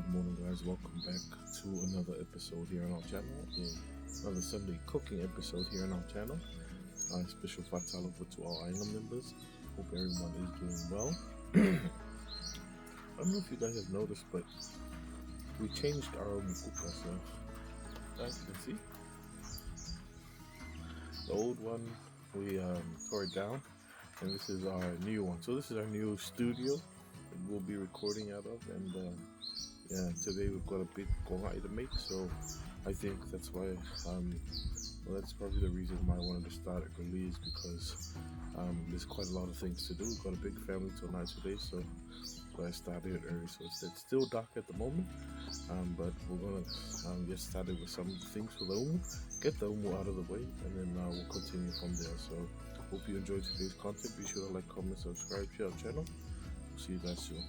good morning, guys. Welcome back to another episode here on our channel. Another Sunday cooking episode here on our channel. Special Talofa to all Island members. Hope everyone is doing well. I don't know if you guys have noticed, but we changed our umukuka. So, as you can see, the old one we tore it down, and this is our new one. So this is our new studio that we'll be recording out of, and yeah, today we've got a big kongai to make. So I think that's why well, that's probably the reason why I wanted to start it early, is because there's quite a lot of things to do. We've got a big family tonight today, so I started it early. So it's still dark at the moment, but we're gonna get started with some things for the umu, get the umu out of the way, and then we'll continue from there. So hope you enjoyed today's content. Be sure to like, comment, subscribe to our channel. We'll see you guys soon.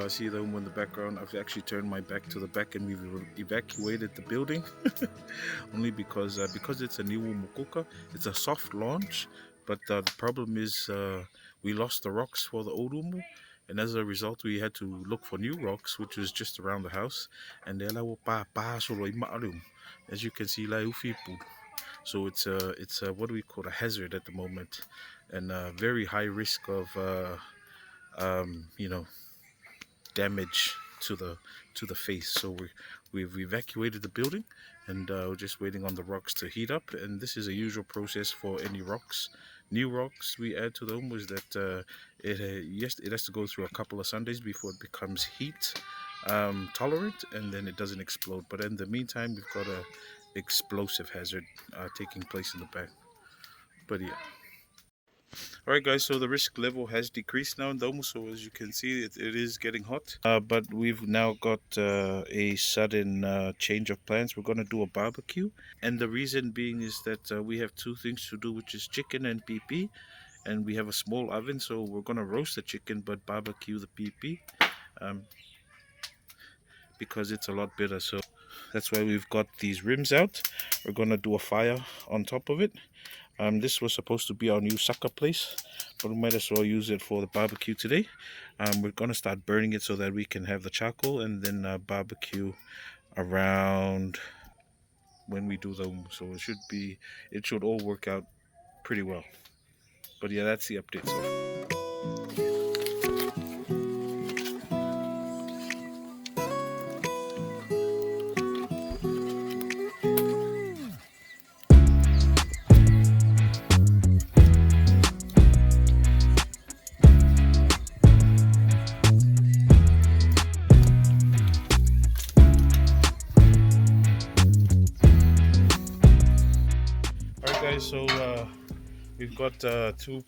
see the home in the background. I've actually turned my back to the back and we've evacuated the building. Only because it's a new umukuka. It's a soft launch, but the problem is we lost the rocks for the old umu, and as a result we had to look for new rocks, which was just around the house. And as you can see, so it's a what do we call, a hazard at the moment, and very high risk of you know, damage to the face. So we've evacuated the building, and we're just waiting on the rocks to heat up. And this is a usual process for any rocks. New rocks we add to them was that it has to go through a couple of Sundays before it becomes heat tolerant, and then it doesn't explode. But in the meantime, we've got a explosive hazard taking place in the back. But yeah. Alright guys, so the risk level has decreased now in Domo, so as you can see it is getting hot. But we've now got a sudden change of plans. We're going to do a barbecue, and the reason being is that we have two things to do, which is chicken and PP, and we have a small oven, so we're going to roast the chicken but barbecue the PP because it's a lot better. So that's why we've got these rims out. We're going to do a fire on top of it. This was supposed to be our new sucker place, but we might as well use it for the barbecue today. We're going to start burning it so that we can have the charcoal and then barbecue around when we do them. So it should all work out pretty well. But yeah, that's the update. So we've got two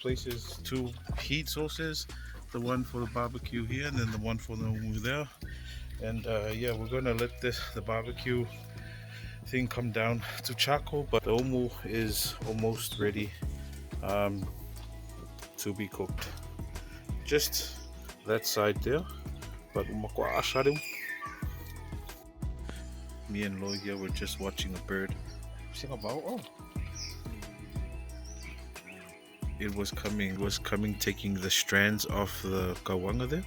heat sources, the one for the barbecue here and then the one for the umu there. And yeah, we're gonna let the barbecue thing come down to charcoal, but the umu is almost ready to be cooked. Just that side there, but me and Lo here, we're just watching a bird. It was coming, taking the strands off the kawanga there,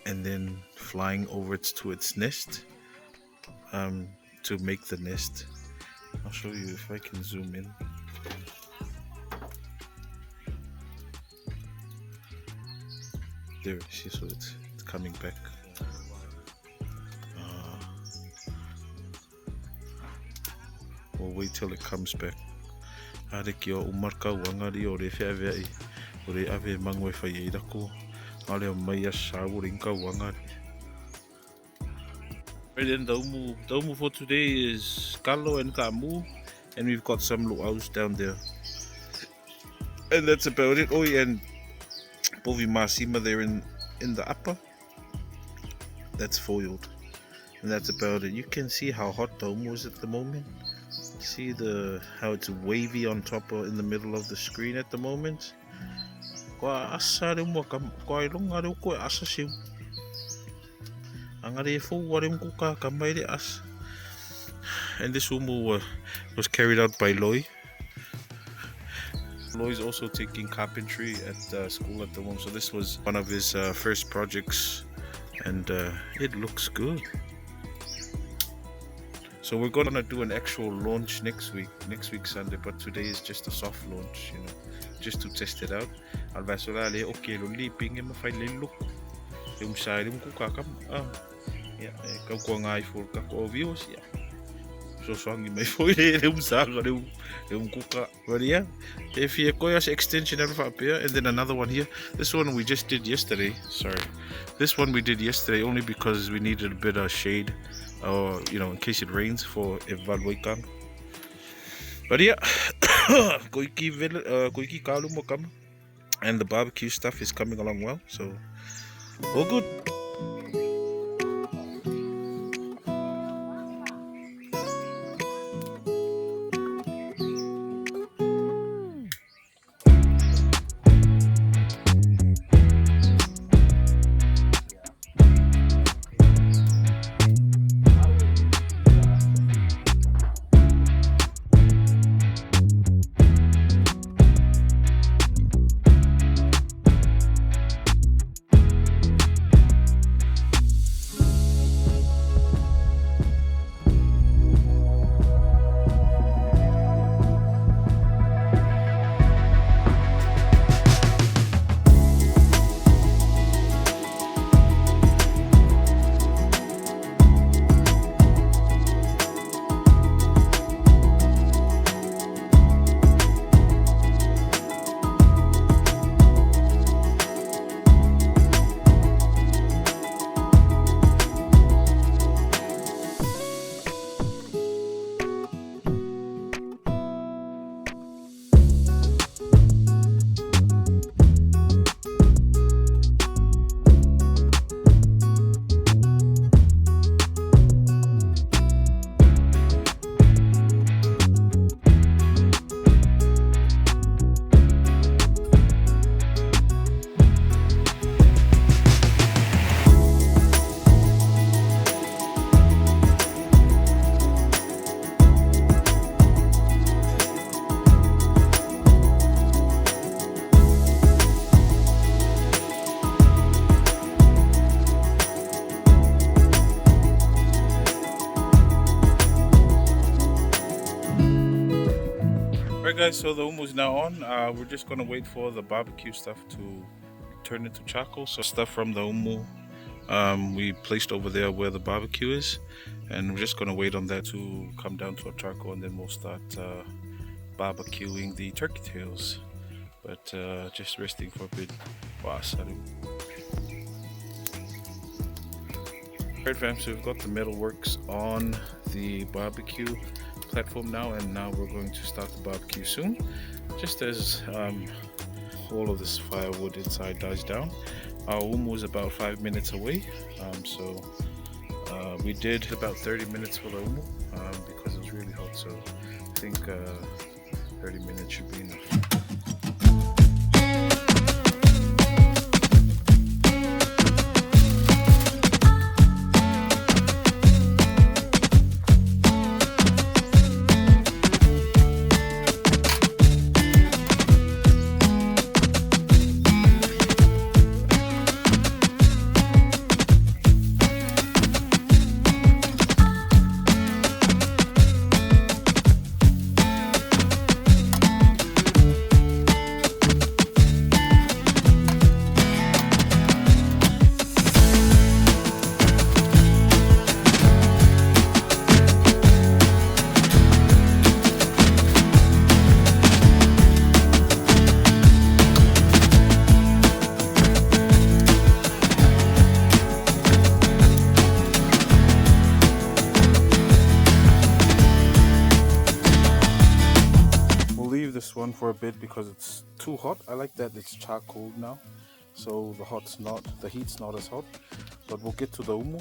and then flying over to its nest to make the nest. I'll show you if I can zoom in. There, see, so it's coming back. We'll wait till it comes back. Areki o umarka wangari o re whea o re ave mangwe whai e rako ale o mai a shawurinka wangari. Right, then the umu for today is kalo and kamu, and we've got some luaus down there, and that's about it. Oh yeah, and povi masima there in the upper, that's foiled, and that's about it. You can see how hot the umu is at the moment. See how it's wavy on top or in the middle of the screen at the moment. And this umu was carried out by Loi. Loi is also taking carpentry at school at the moment, so this was one of his first projects, and it looks good. So we're gonna do an actual launch next week Sunday, but today is just a soft launch, you know, just to test it out. But yeah, if you koyas extension up here, and then another one here. This one we just did yesterday. This one we did yesterday only because we needed a bit of shade, or you know, in case it rains for evacuation. But yeah, koiki kalu mo kam, and the barbecue stuff is coming along well, so all good. Alright guys, so the umu is now on. We're just gonna wait for the barbecue stuff to turn into charcoal. So stuff from the umu we placed over there where the barbecue is, and we're just gonna wait on that to come down to a charcoal, and then we'll start barbecuing the turkey tails. But just resting for a bit. Wow, salut. Alright fam, so we've got the metalworks on the barbecue platform now, and now we're going to start the barbecue soon, just as all of this firewood inside dies down. Our umu is about 5 minutes away, so we did about 30 minutes for the umu because it was really hot, so I think 30 minutes should be enough. This one for a bit because it's too hot. I like that it's charcoal now, so the heat's not as hot. But we'll get to the umu.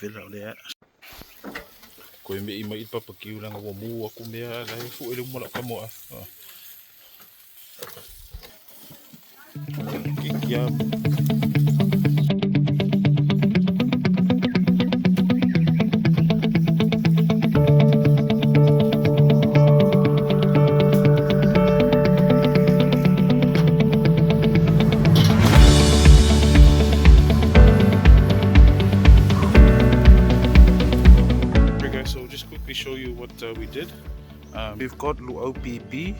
vela le ko me I mai papa ki ulanga wa mu aku me la fu ele mo la ka mo a ki ya show you what we did. We've got Luau PB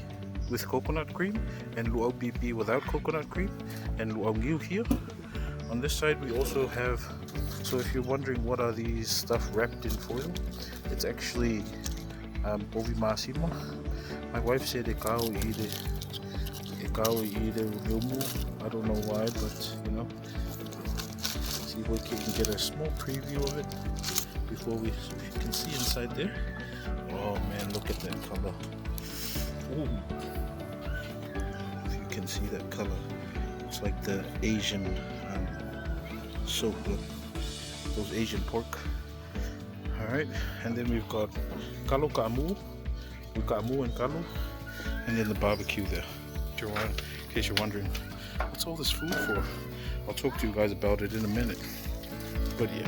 with coconut cream, and luau pipi without coconut cream, and luau ngiu here. On this side we also have, so if you're wondering what are these stuff wrapped in foil, it's actually povi masima. My wife said ekao ide lumu. I don't know why, but you know, see if we can get a small preview of it before we, so if you can see inside there. Oh man, look at that color. Ooh. If you can see that color, it's like the Asian so good, those Asian pork. All right, and then we've got kalo ka'amu, ka'amu and kalo, and then the barbecue there. In case you're wondering, what's all this food for? I'll talk to you guys about it in a minute. But yeah.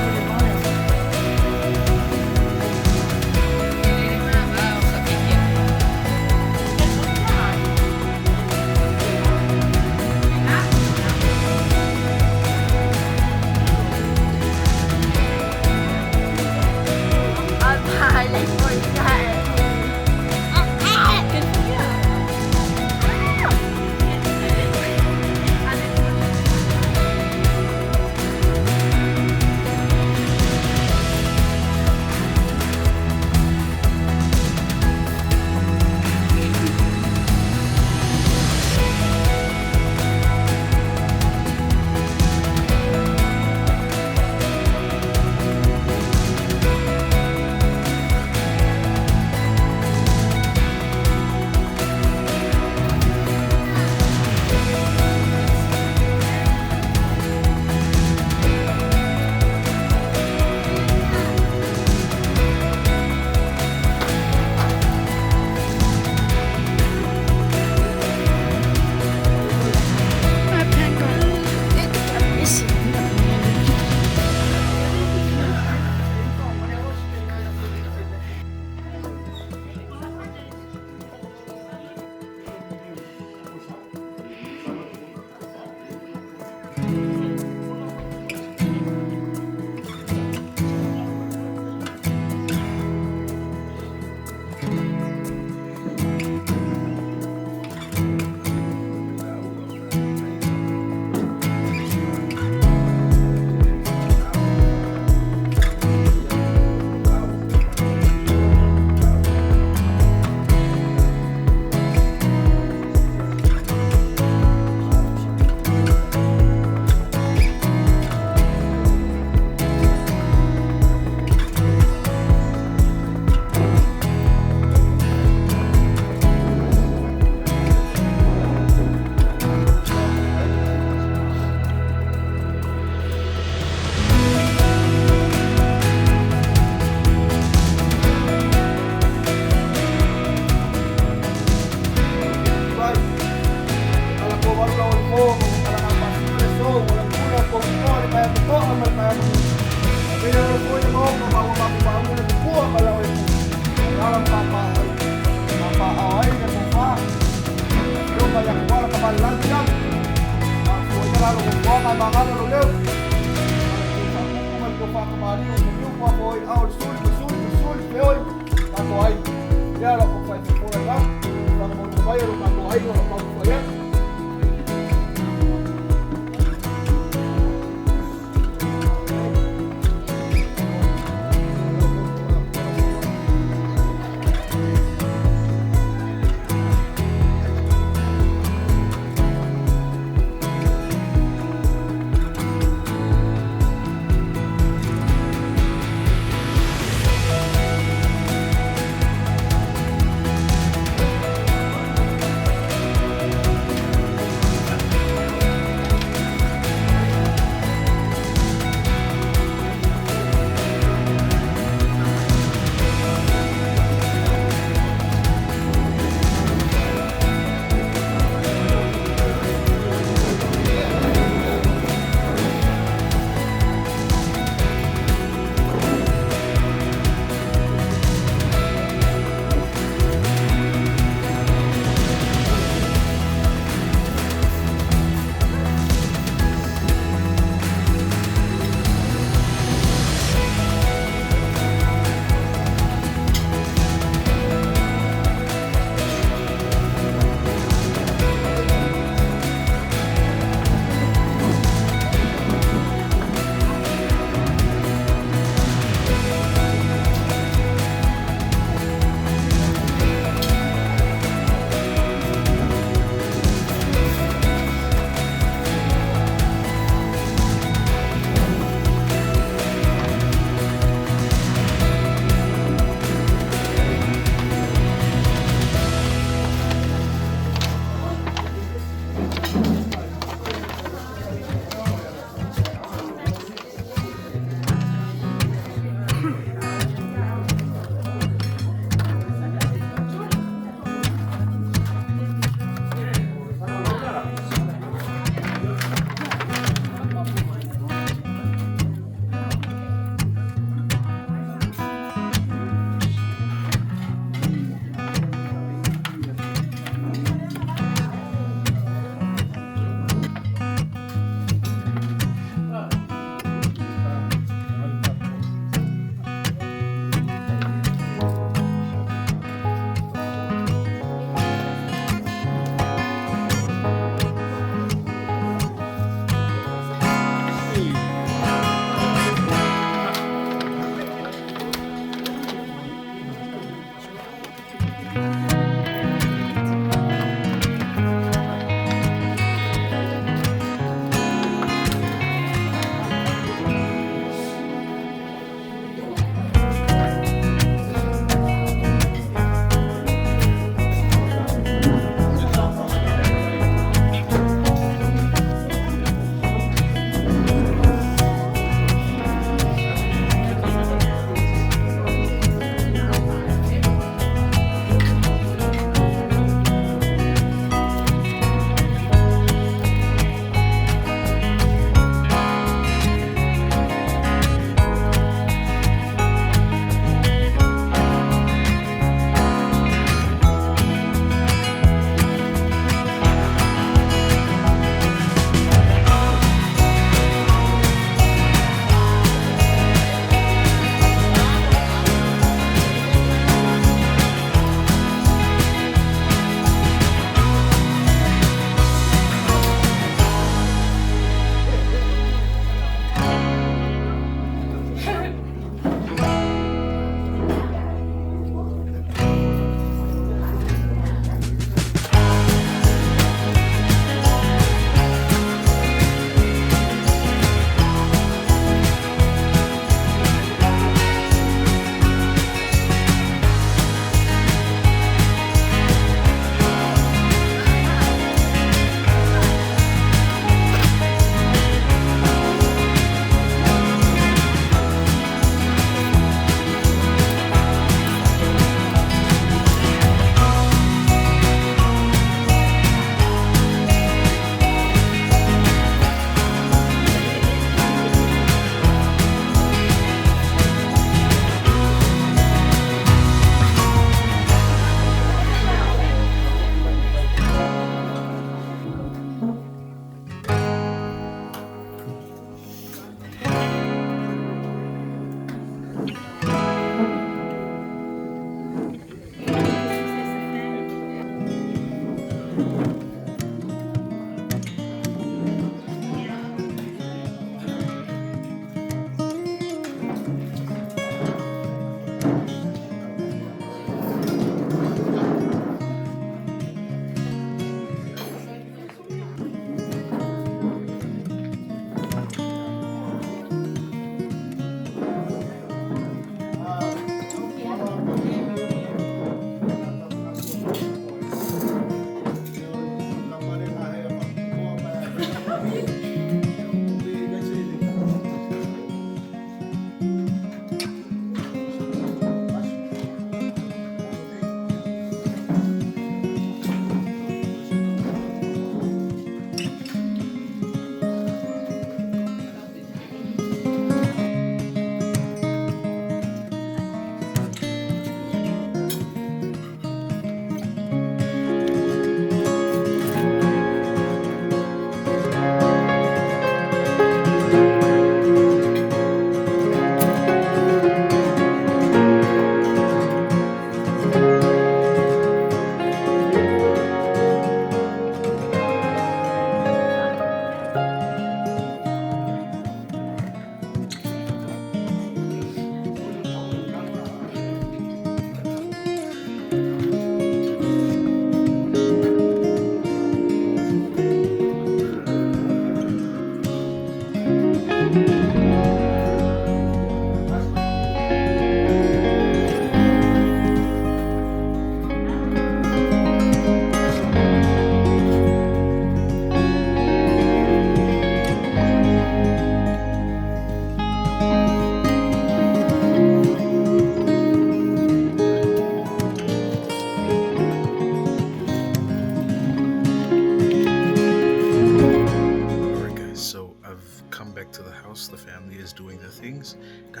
family is doing their things. But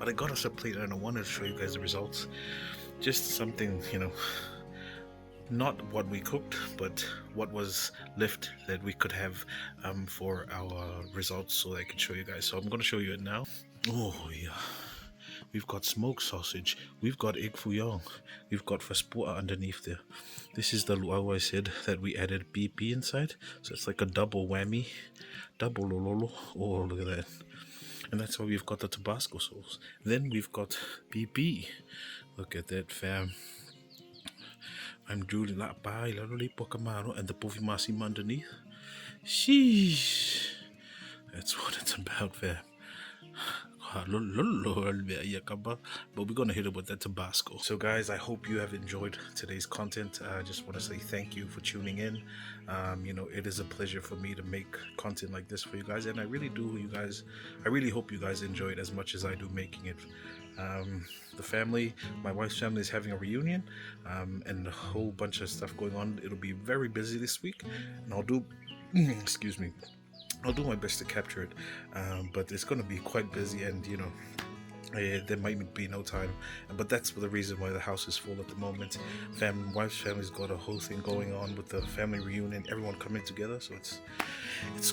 I got us a plate and I wanted to show you guys the results. Just something, not what we cooked, but what was left that we could have for our results, so I can show you guys. So I'm going to show you it now. Oh yeah, we've got smoked sausage, we've got egg foo young, we've got faspua underneath there. This is the luau I said that we added BP inside, so it's like a double whammy, double lololo. Oh, look at that. And that's why we've got the Tabasco sauce. Then we've got BP. Look at that, fam. I'm drooling like pie, and the povi masima underneath. Sheesh. That's what it's about, fam. But we're gonna hit it with that Tabasco. So guys, I hope you have enjoyed today's content. I just want to say thank you for tuning in. It is a pleasure for me to make content like this for you guys, and I really hope you guys enjoy it as much as I do making it. My wife's family is having a reunion, and a whole bunch of stuff going on. It'll be very busy this week, and I'll do excuse me, I'll do my best to capture it, but it's going to be quite busy, and there might be no time, but that's the reason why the house is full at the moment. Wife's family's got a whole thing going on with the family reunion, everyone coming together, so it's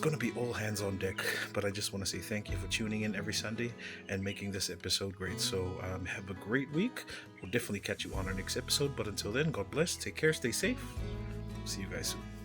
going to be all hands on deck. But I just want to say thank you for tuning in every Sunday and making this episode great. So have a great week. We'll definitely catch you on our next episode, but until then, God bless, take care, stay safe. See you guys soon.